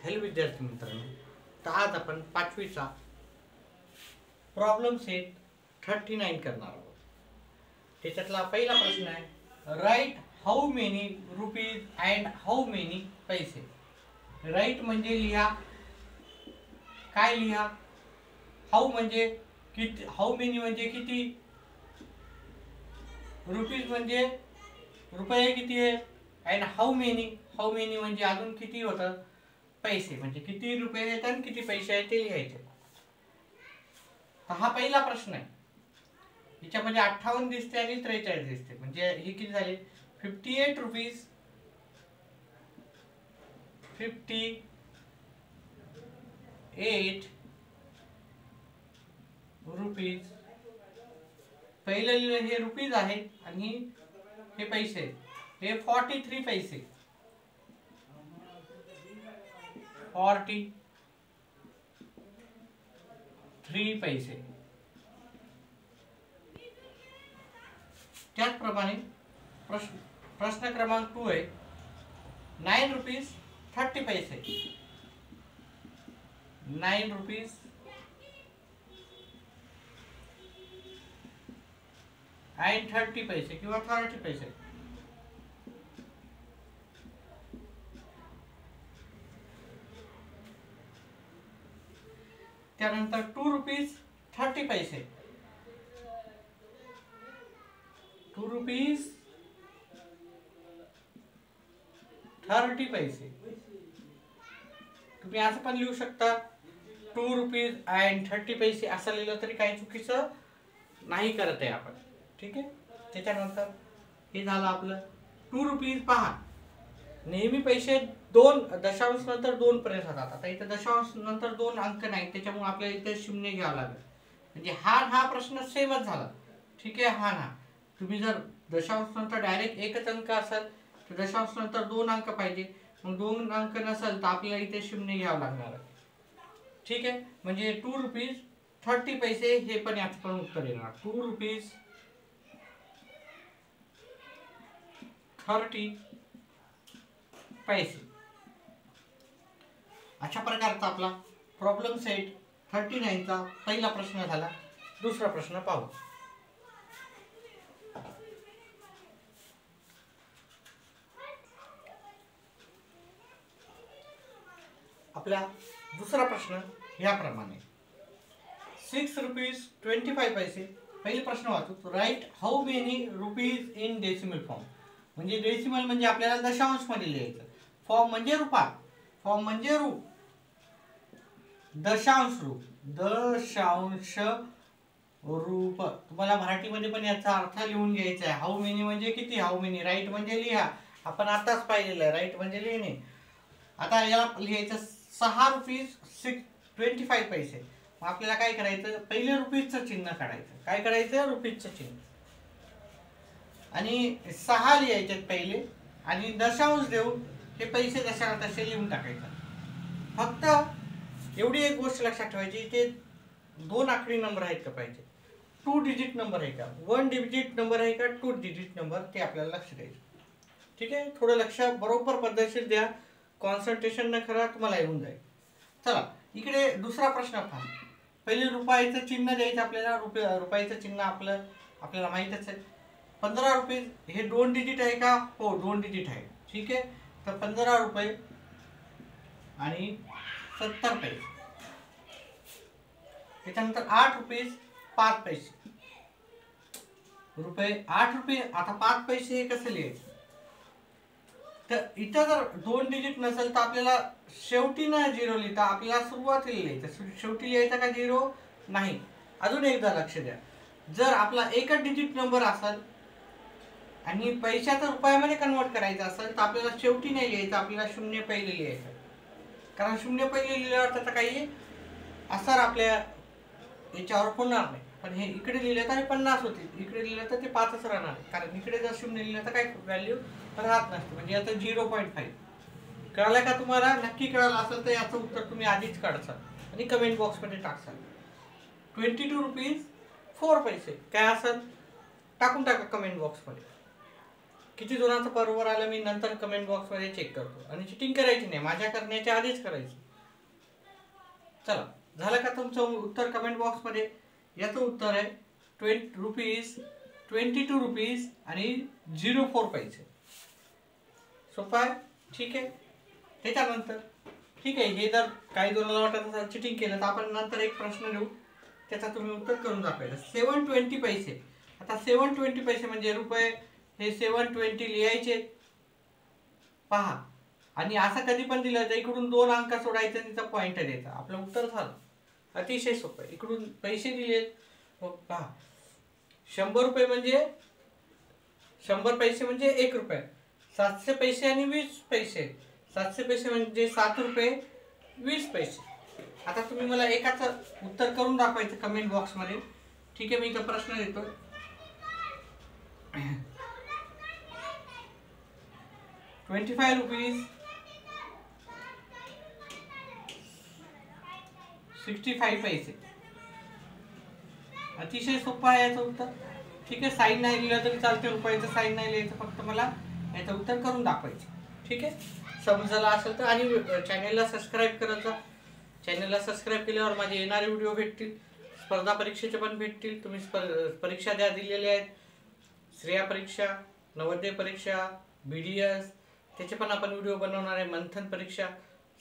Hello विद्यार्थी मित्रांनो, तर आज आपण पाचवीचा प्रॉब्लेम सेट 39 करणार आहोत. त्याच्यातला पहिला प्रश्न आहे, right how many rupees and how many पैसे. राईट म्हणजे लिहा, काय लिहा, हाऊ म्हणजे किती, हाऊ मेनी म्हणजे किती, रुपीज म्हणजे रुपये किती आहे, अँड हाऊ मेनी म्हणजे अजून किती होतं, पैसे म्हणजे किती रुपये आहेत आणि किती पैसे आहेत ते लिहायचे. तर हा पहिला प्रश्न आहे. याच्यामध्ये 58 दिसते आणि 43 दिसते, म्हणजे हे किती झाले, 58 रुपीज, 58 रुपीज. पहिलं लिहिलं हे रुपीज आहे आणि हे पैसे, हे 43 पैसे, 43 पैसे. त्याचप्रमाणे प्रश्न क्रमांक 2 आहे, 9 रुपीज 30 पैसे, 9 रुपीज and 30 पैसे किंवा 30 पैसे. त्यानंतर 2 रुपीज 30 पैसे, 2 रुपीज 30 पैसे. तुम्ही असं पण लिहू शकता, 2 रुपीज अँड 30 पैसे असं लिहिलं तरी काही चुकीचं नाही करत आहे आपण. ठीक आहे. त्याच्यानंतर हे झालं आपलं 2 रुपीज. पहा, नेहमी पैसे 2 दशांश नंतर 2 पर्यंत होतात. आता इथे दशांश नंतर 2 अंक नाही, त्याच्यामुळे आपल्याला इथे शून्य घ्यावं लागेल. म्हणजे हा प्रश्न सेमच झाला. ठीक आहे. हा तुम्ही जर दशांश नंतर डायरेक्ट एकच अंक असेल तर दशांश नंतर 2 अंक पाहिजे. मग 2 अंक नसेल तर आपल्याला इथे शून्य घ्यावं लागणार आहे. ठीक आहे. म्हणजे 2 रुपीज 30 पैसे हे पण याचं पण उत्तर येणार. 2 रुपीज 30 पैसे. अशा प्रकारचा आपला प्रॉब्लेम सेट 39चा पहिला प्रश्न झाला. दुसरा प्रश्न पाहू. आपला दुसरा प्रश्न याप्रमाणे, 6 रुपीज 25 पैसे. पहिले प्रश्न वाचू. Right how many rupees in decimal form. म्हणजे डेसिमल म्हणजे आपल्याला दशांश मध्ये लिहायचं, फॉर्म म्हणजे रूपात, फॉर्म म्हणजे रूप, दशांश रूप, दशांश रूप. तुम्हाला मराठीमध्ये पण याचा अर्थ लिहून घ्यायचा आहे. हाऊ मेनी म्हणजे किती, हाऊ मेनी. राईट म्हणजे लिहा, आपण आताच पाहिलेलं आहे, राईट म्हणजे लिहिणे. आता याला लिहायचं 6 रुपीज 25 पैसे. मग आपल्याला काय करायचं, पहिले रुपीजचं चिन्ह काढायचं. काय करायचं, रुपीजचं चिन्ह, आणि 6 लिहायचे पहिले आणि दशांश देऊन हे पैसे दशांश तसे लिहून टाकायचं. फक्त एवढी एक गोष्ट लक्षात ठेवायची, ते 2 आकडी नंबर आहेत का पाहिजे, 2 डिजिट नंबर आहे का, 1 डिजिट नंबर आहे का, 2 डिजिट नंबर, ते आपल्याला लक्ष द्यायचं. ठीक आहे. थोडं लक्ष बरोबर पद्धतशीर द्या, कॉन्सन्ट्रेशन न करा, तुम्हाला येऊन जाईल. चला इकडे दुसरा प्रश्न पहा. पहिले रुपयाचं चिन्ह द्यायचं आपल्याला. रुपयाचं चिन्ह आपल्याला माहीतच आहे. 15 रुपये हे 2 डिजिट आहे का, हो 2 डिजिट आहे. ठीक आहे. तर 15 रुपये आणि 70 पैसे. त्याच्यानंतर 8 रुपीज 5 पैसे, रुपये 8 रुपये. आता 5 पैसे हे कसं लिहायचं, तर इथं जर 2 डिजिट नसेल तर आपल्याला शेवटी ना 0 लिहिता, आपल्याला सुरुवातीला लिहायचं. शेवटी लिहायचा का 0 नाही. अजून एकदा लक्ष द्या, जर आपला एकच डिजिट नंबर असेल आणि पैशाचा रुपयामध्ये कन्वर्ट करायचं असेल तर आपल्याला शेवटी नाही लिहायचं, आपल्याला 0 पहिले लिहायचं. कारण 0 पहिले लिहिल्यावर त्याचा काही असर आपल्या याच्यावर होणार नाही. पण हे इकडे लिहिलं तर 50 होतील, इकडे लिहिलं तर ते 5च राहणार. कारण इकडे जर 0 लिहिलं तर काही व्हॅल्यू राहत नसते. म्हणजे आता 0.5. कळलं का तुम्हाला? नक्की कळलं असेल तर याचं उत्तर तुम्ही आधीच काढसाल आणि कमेंट बॉक्समध्ये टाकसाल. 22 रुपीज 4 पैसे काय असेल टाकून टाका कमेंट बॉक्समध्ये. किती जणांचं बरोबर आलं मी नंतर कमेंट बॉक्समध्ये चेक करतो. आणि चिटिंग करायची नाही, माझ्या करण्याच्या आधीच करायची. चला, झालं का तुमचं उत्तर कमेंट बॉक्समध्ये? याचं उत्तर आहे ₹22 आणि 04 पैसे. सोपं आहे. ठीक आहे. त्याच्यानंतर ठीक आहे, हे जर काही जणांना वाटत असेल चिटिंग केलं तर आपण नंतर एक प्रश्न देऊ, त्याचा तुम्ही उत्तर करून दाखवायचं. 720 पैसे. आता 720 पैसे म्हणजे रुपये, हे 720 लिहायचे पहा. आणि असं कधी पण दिलं तर इकडून 2 अंक सोडायचं आणि तिचा पॉइंट द्यायचा. आपलं उत्तर झालं. अतिशय सोपं आहे. इकडून पैसे दिले पहा. 100 रुपये म्हणजे 100 पैसे म्हणजे 1 रुपये. 700 पैसे आणि 20 पैसे. 700 पैसे म्हणजे 7 रुपये 20 पैसे. आता तुम्ही मला एकाचं उत्तर करून दाखवायचं कमेंट बॉक्समध्ये. ठीक आहे, मी इथं प्रश्न देतो. ₹25 65 पैसे. अतिशय सोपं आहे याचं उत्तर. ठीक आहे, साईन नाही लिहिलं तरी चालते, रुपयाचं साईन नाही लिहायचं, फक्त मला याचं उत्तर करून दाखवायचं. ठीक आहे, समजलं असेल तर. आणि चॅनेलला सबस्क्राईब करायचं. चॅनेलला सबस्क्राईब केल्यावर माझे येणारे व्हिडिओ भेटतील, स्पर्धा परीक्षेचे पण भेटतील. तुम्ही परीक्षा द्या दिलेल्या आहेत, श्रेया परीक्षा, नवोदय परीक्षा, BDS, त्याचे पण आपण व्हिडिओ बनवणार आहे. मंथन परीक्षा,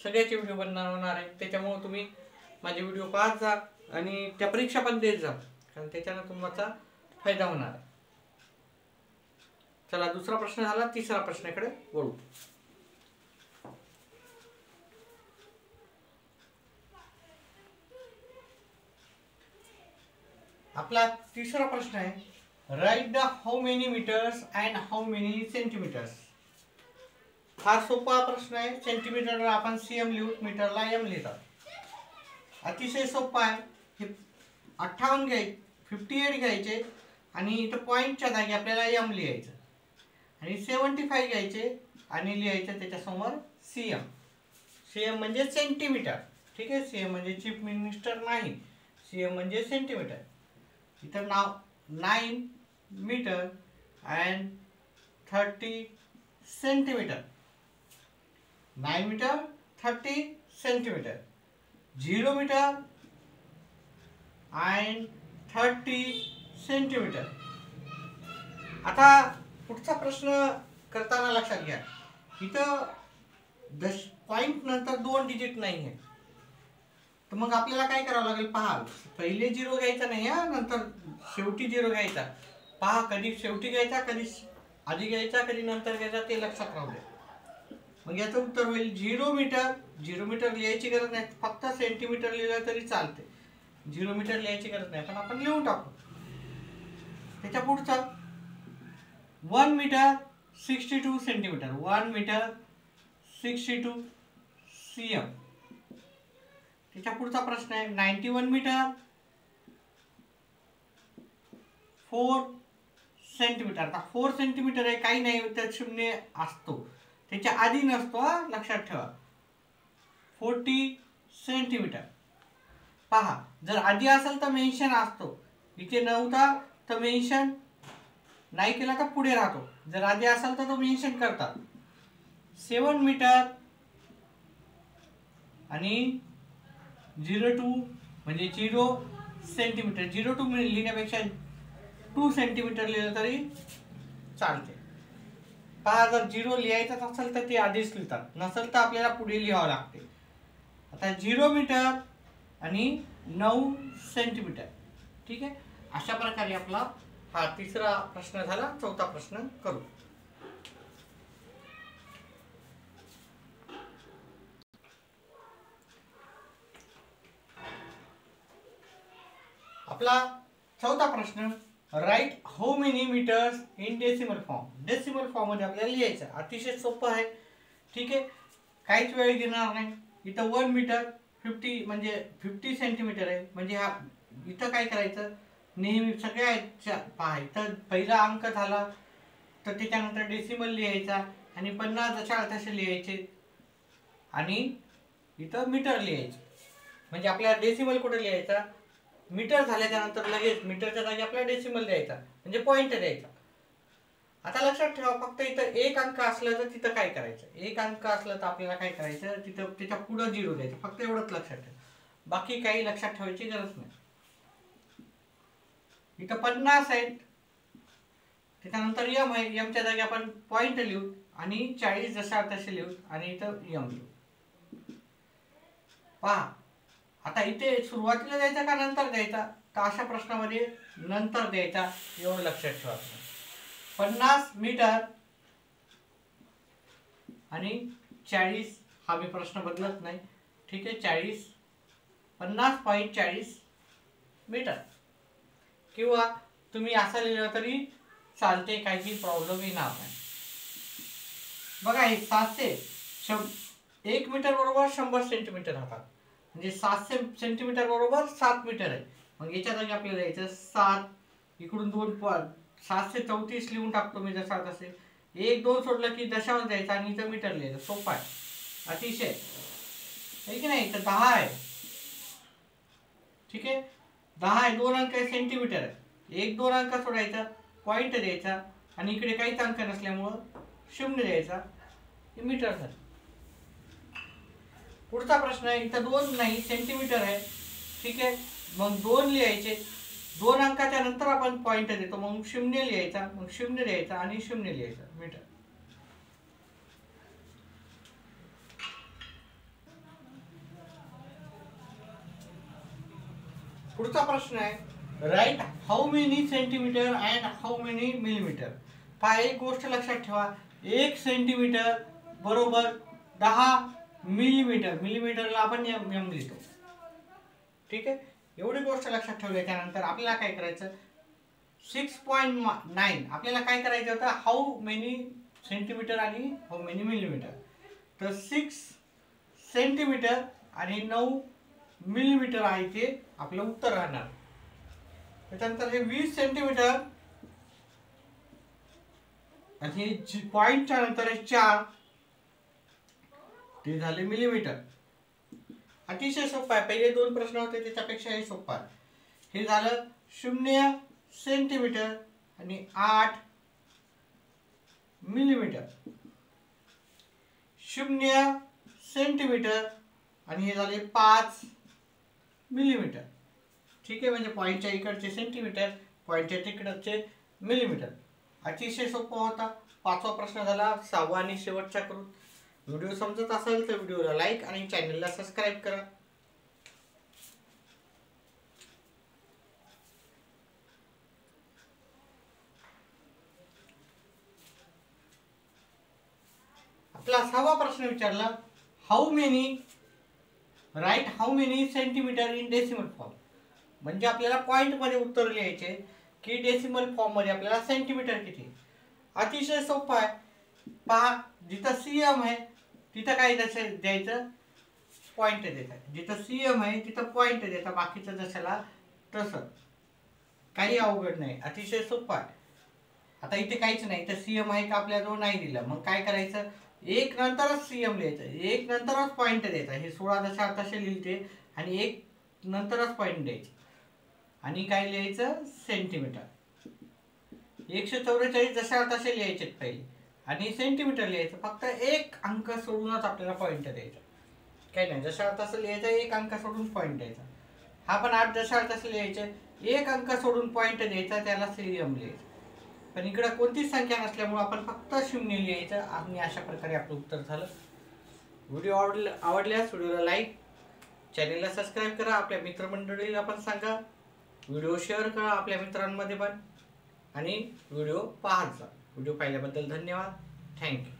सगळ्याचे व्हिडिओ बनवणार आहे. त्याच्यामुळे तुम्ही माझे व्हिडिओ पाहत जा आणि त्या परीक्षा पण देत जा, कारण त्याच्यानं तुमचा फायदा होणार आहे. चला, दुसरा प्रश्न झाला. तिसरा प्रश्नाकडे वळू. आपला तिसरा प्रश्न आहे, right the how many metres and how many centimetres. फार सोपा प्रश्न आहे. सेंटीमीटरला आपण CM लिहू, मीटरला M लिहितात. अतिशय सोपा आहे. हे 58 घ्यायचे, 58 घ्यायचे आणि इथं पॉईंटच्या जागी आपल्याला M लिहायचं. आणि 75 घ्यायचे आणि लिहायचं त्याच्यासमोर CM. CM म्हणजे सेंटीमीटर. ठीक आहे, CM म्हणजे चीफ मिनिस्टर नाही, CM म्हणजे सेंटीमीटर. इथं नाव 9 metre and 30 centimetre. 9 metre 30 centimetre. 0 metre and 30 centimetre. आता पुढचा प्रश्न करताना लक्षात घ्या, इथं पॉइंट नंतर 2 डिजिट नाही आहे, तर मग आपल्याला काय करावं लागेल पहा. पहिले 0 घ्यायचा नाही, नंतर शेवटी 0 घ्यायचा. पहा, कधी शेवटी घ्यायचा, कधी आधी घ्यायचा, कधी नंतर घ्यायचा, ते लक्षात राहू द्या. मग याचं उत्तर होईल 0 मीटर. 0 मीटर लिहायची गरज नाही, फक्त सेंटीमीटर लिहिलं तरी चालते. 0 मीटर लिहायची गरज नाही, पण आपण लिहून टाकू. त्याच्या पुढचा 1 मीटर 62 सेंटीमीटर. 1 metre 62 CM. त्याच्या पुढचा प्रश्न आहे 91 मीटर 4 सेंटीमीटर. आता 4 सेंटीमीटर आहे, काही नाही, तर शून्य असतो, त्याच्या आधी नसतो, लक्षात ठेवा. 40 सेंटीमीटर. पहा, जर आधी असेल तर मेन्शन असतो, इथे नव्हता तर मेन्शन नाही केला तर पुढे राहतो. जर आधी असेल तर तो मेन्शन करतात. 7 मीटर आणि 02 म्हणजे 0 सेंटीमीटर. 02 लिहिण्यापेक्षा 2 सेंटीमीटर लिहिलं तरी चालते. पहा, जर 0 लिहायचं असेल तर ते आधीच लिहितात, नसेल तर आपल्याला पुढे लिहावं लागते. आता 0 मीटर आणि 9 सेंटीमीटर. ठीक आहे, अशा प्रकारे आपला हा तिसरा प्रश्न झाला. चौथा प्रश्न करू. आपला चौथा प्रश्न, right how many metres in decimal form. Decimal form मध्ये आपल्याला लिहायचं. अतिशय सोपं आहे. ठीक आहे, काहीच वेळ घेणार नाही. इथं 1 मीटर 50 म्हणजे 50 सेंटीमीटर आहे. म्हणजे हा इथं काय करायचं, नेहमी सगळ्या पहा, इथं पहिला अंक झाला तर त्याच्यानंतर डेसिमल लिहायचा आणि 50 जशा तसे लिहायचे आणि इथं मीटर लिहायचे. म्हणजे आपल्याला डेसिमल कुठे लिहायचा, मीटर झाल्याच्या नंतर लगेच मीटरच्या जागी आपल्याला डेसिमल द्यायचा, म्हणजे पॉईंट द्यायचा. आता लक्षात ठेवा, फक्त इथं एक अंक असलं तर तिथं काय करायचं, एक अंक असलं तर आपल्याला काय करायचं, तिथं त्याच्या पुढं 0 द्यायचं, फक्त एवढंच लक्षात ठेवा, बाकी काही लक्षात ठेवायची गरज नाही. इथं 50 आहेत, त्याच्यानंतर यम आहे, यमच्या जागी आपण पॉइंट लिहू आणि 40 जशा तसे लिहू आणि इथं यम लिहू. पहा आता इथे सुरुवातीला द्यायचा का नंतर द्यायचा, तर अशा प्रश्नामध्ये नंतर द्यायचा, एवढं लक्षात ठेवा. 50 मीटर आणि 40 हा मी प्रश्न बदलत नाही, ठीक आहे. 40 50.40 मीटर, किंवा तुम्ही असं लिहिलं तरी चालते, काही प्रॉब्लेम येणार नाही. बघा हे 1 मीटर बरोबर 100 सेंटीमीटर होतात, म्हणजे 700 सेंटीमीटर बरोबर 7 मीटर आहे. मग याच्या जागी आपल्याला द्यायचं 7, इकडून 2 734 लिहून टाकतो मी जसा तसे, 1 2 सोडलं की दशांश द्यायचा आणि इथं मीटर लिहायचं, सोपं आहे अतिशय, आहे की नाही. इथं 10 आहे, ठीक आहे, 10 आहे, 2 अंक आहे, सेंटीमीटर आहे, 1 2 अंक सोडायचा, पॉइंट द्यायचा आणि इकडे काहीच अंक नसल्यामुळं 0 द्यायचा, हे मीटर झालं. पुढचा प्रश्न आहे, इथं 2 नाही, सेंटीमीटर आहे, ठीक आहे. मग 2 लिहायचे, 2 अंकाच्या नंतर आपण पॉइंट देतो, मग 0 लिहायचा, मग 0 द्यायचा आणि 0 लिहायचा, मीटर. पुढचा प्रश्न आहे, right how many centimetre and how many millimetre. पहा एक गोष्ट लक्षात ठेवा, 1 सेंटीमीटर बरोबर 10 मिलीमीटर, मिलीमीटरला आपण एम लिहितो, ठीक आहे. एवढी गोष्ट लक्षात ठेवली. त्यानंतर आपल्याला काय करायचं, 6.9 आपल्याला काय करायचं होतं, हाऊ मेनी सेंटीमीटर आणि हाऊ मेनी मिलीमीटर. तर 6 सेंटीमीटर आणि 9 मिलीमीटर आहे ते आपलं उत्तर राहणार. त्याच्यानंतर हे 20 सेंटीमीटर आणि हे पॉइंटच्या नंतर 4 ते झाले मिलीमीटर. अतिशय सोपं आहे, पहिले 2 प्रश्न होते त्याच्यापेक्षाही सोपं आहे. हे झालं 0 सेंटीमीटर आणि 8 मिलीमीटर, 0 सेंटीमीटर आणि हे झाले 5 मिलीमीटर, ठीक आहे. म्हणजे पॉइंटच्या इकडचे सेंटीमीटर, पॉइंटच्या तिकडचे मिलीमीटर. अतिशय सोपा होता. 5वा प्रश्न झाला. 6वा आणि शेवटचा करू. व्हिडिओ समजत असेल तर व्हिडिओला लाईक आणि चॅनलला सबस्क्राईब करा. आपला 6वा प्रश्न विचारला, how many right how many centimetre in decimal form. म्हणजे आपल्याला पॉइंट मध्ये उत्तर लिहायचे की डेसिमल फॉर्म मध्ये आपल्याला सेंटीमीटर किती. अतिशय सोपं आहे. पहा जिथं सीएम आहे तिथं काय द्यायचं, पॉइंट द्यायचा. जिथं सीएम आहे तिथं पॉइंट द्यायचा, बाकीचं जशाला तसं, काही अवघड नाही, अतिशय सोपं आहे. आता इथे काहीच नाही, इथं सीएम आहे का आपल्याजवळ नाही दिलं, मग काय करायचं, 1 नंतरच सीएम लिहायचं, 1 नंतरच पॉइंट द्यायचा. हे 16 दशा तसे लिहिते आणि 1 नंतरच पॉइंट द्यायचे आणि काय लिहायचं, सेंटीमीटर. 144 जशा तसे लिहायचे पहिले आणि सेंटीमीटर लिहायचं. फक्त 1 अंक सोडूनच आपल्याला पॉइंट द्यायचा, काही नाही. जशा तसं लिहायचं, 1 अंक सोडून पॉइंट द्यायचा. हा पण 8 जशा तसं लिहायचं, 1 अंक सोडून पॉइंट द्यायचा, त्याला सीएम लिहायचं. पण इकडे कोणतीच संख्या नसल्यामुळे आपण फक्त 0 लिहायचं आणि अशा प्रकारे आपलं उत्तर झालं. व्हिडिओ आवडल्यास व्हिडिओला लाईक, चॅनलला सबस्क्राईब करा, आपल्या मित्रमंडळीला पण सांगा, व्हिडिओ शेअर करा आपल्या मित्रांमध्ये पण आणि व्हिडिओ पाहत जा. व्हिडिओ पाहिल्याबद्दल धन्यवाद. थँक्यू.